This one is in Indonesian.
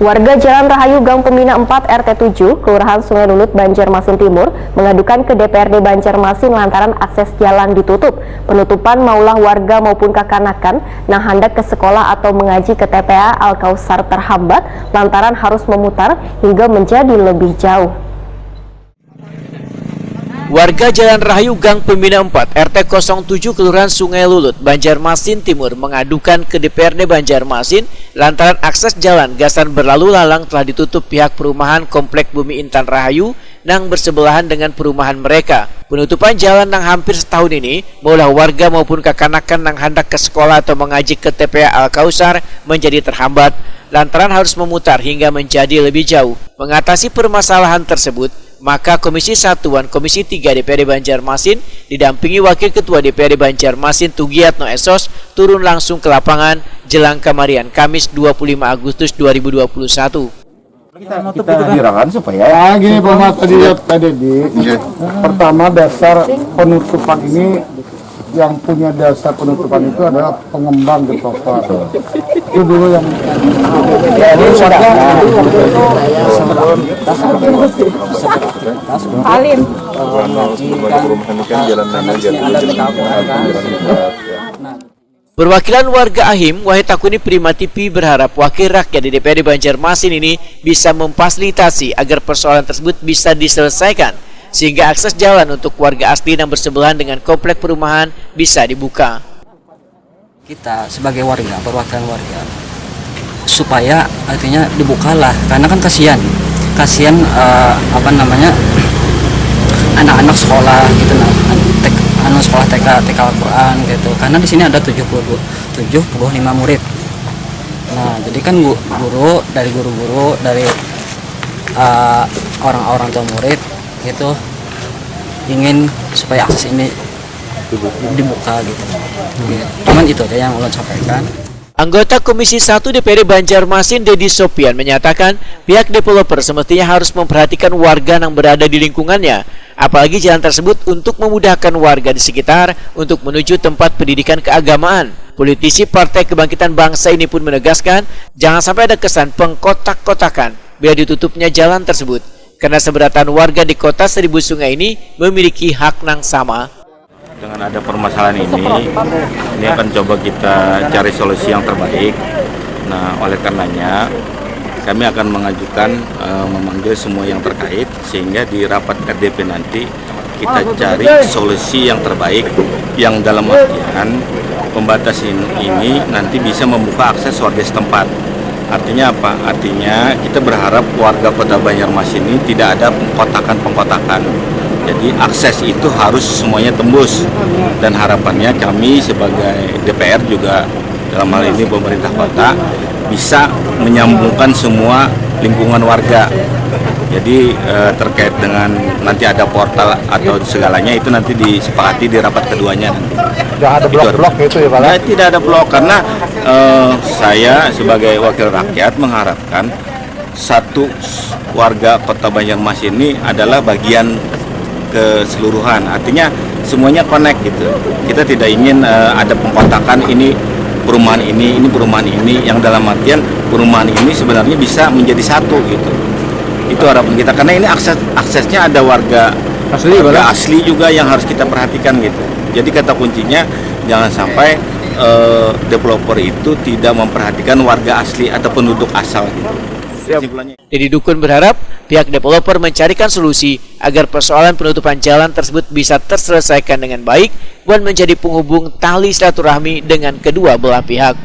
Warga Jalan Rahayu Gang Pembina 4 RT 7, Kelurahan Sungai Lulut, Banjarmasin Timur, mengadukan ke DPRD Banjarmasin lantaran akses jalan ditutup. Penutupan maulah warga maupun kakanakan yang hendak ke sekolah atau mengaji ke TPA Al-Kausar terhambat lantaran harus memutar hingga menjadi lebih jauh. Warga Jalan Rahayu Gang Pembina 4 RT 07 Kelurahan Sungai Lulut, Banjarmasin Timur mengadukan ke DPRD Banjarmasin lantaran akses jalan gasan berlalu lalang telah ditutup pihak perumahan Komplek Bumi Intan Rahayu yang bersebelahan dengan perumahan mereka. Penutupan jalan yang hampir setahun ini maulah warga maupun kakanakan yang hendak ke sekolah atau mengaji ke TPA Al-Kausar menjadi terhambat lantaran harus memutar hingga menjadi lebih jauh. Mengatasi permasalahan tersebut, maka Komisi Satuan Komisi 3 DPRD Banjarmasin didampingi Wakil Ketua DPRD Banjarmasin Tugiatno Esos turun langsung ke lapangan jelang Kamarian Kamis 25 Agustus 2021. Kita dirangkan supaya gini Pak tadi pertama dasar penutupan ini yang punya dasar penutupan itu adalah pengembang developer. Itu dulu yang Perwakilan warga Ahim, Wahid Takuni Prima TV berharap wakil rakyat di DPRD Banjarmasin ini bisa memfasilitasi agar persoalan tersebut bisa diselesaikan sehingga akses jalan untuk warga asli yang bersebelahan dengan komplek perumahan bisa dibuka. Kita sebagai warga, perwakilan warga, supaya artinya dibukalah, karena kan kasihan anak-anak sekolah gitu, sekolah TK Al-Quran gitu, karena di sini ada 75 murid. Nah, jadi kan guru-guru dari orang-orang tua murid gitu ingin supaya akses ini dibuka gitu. Cuman itu aja yang ulun sampaikan. Anggota Komisi 1 DPRD Banjarmasin Dedi Sopian menyatakan pihak developer semestinya harus memperhatikan warga yang berada di lingkungannya, apalagi jalan tersebut untuk memudahkan warga di sekitar untuk menuju tempat pendidikan keagamaan. Politisi Partai Kebangkitan Bangsa ini pun menegaskan jangan sampai ada kesan pengkotak-kotakan bila ditutupnya jalan tersebut, karena seberatan warga di kota Seribu Sungai ini memiliki hak yang sama. Dengan ada permasalahan ini akan coba kita cari solusi yang terbaik. Nah, oleh karenanya kami akan mengajukan memanggil semua yang terkait sehingga di rapat RDP nanti kita cari solusi yang terbaik yang dalam artian pembatasan ini nanti bisa membuka akses warga setempat. Artinya apa? Artinya kita berharap warga Kota Banjarmasin ini tidak ada pengkotakan. Jadi akses itu harus semuanya tembus, dan harapannya kami sebagai DPR juga dalam hal ini pemerintah kota bisa menyambungkan semua lingkungan warga. Jadi terkait dengan nanti ada portal atau segalanya itu nanti disepakati di rapat keduanya nanti. tidak ada blok-blok itu ya Pak? Ya, tidak ada blok karena saya sebagai wakil rakyat mengharapkan satu warga Kota Banjarmasin ini adalah bagian keseluruhan, artinya semuanya connect gitu. Kita tidak ingin ada pengkotakan ini perumahan ini yang dalam artian perumahan ini sebenarnya bisa menjadi satu gitu. Itu harapan kita karena ini aksesnya ada warga asli juga yang harus kita perhatikan gitu. Jadi kata kuncinya jangan sampai developer itu tidak memperhatikan warga asli atau penduduk asal gitu. Dedi Dukun berharap pihak developer mencarikan solusi agar persoalan penutupan jalan tersebut bisa terselesaikan dengan baik dan menjadi penghubung tali silaturahmi dengan kedua belah pihak.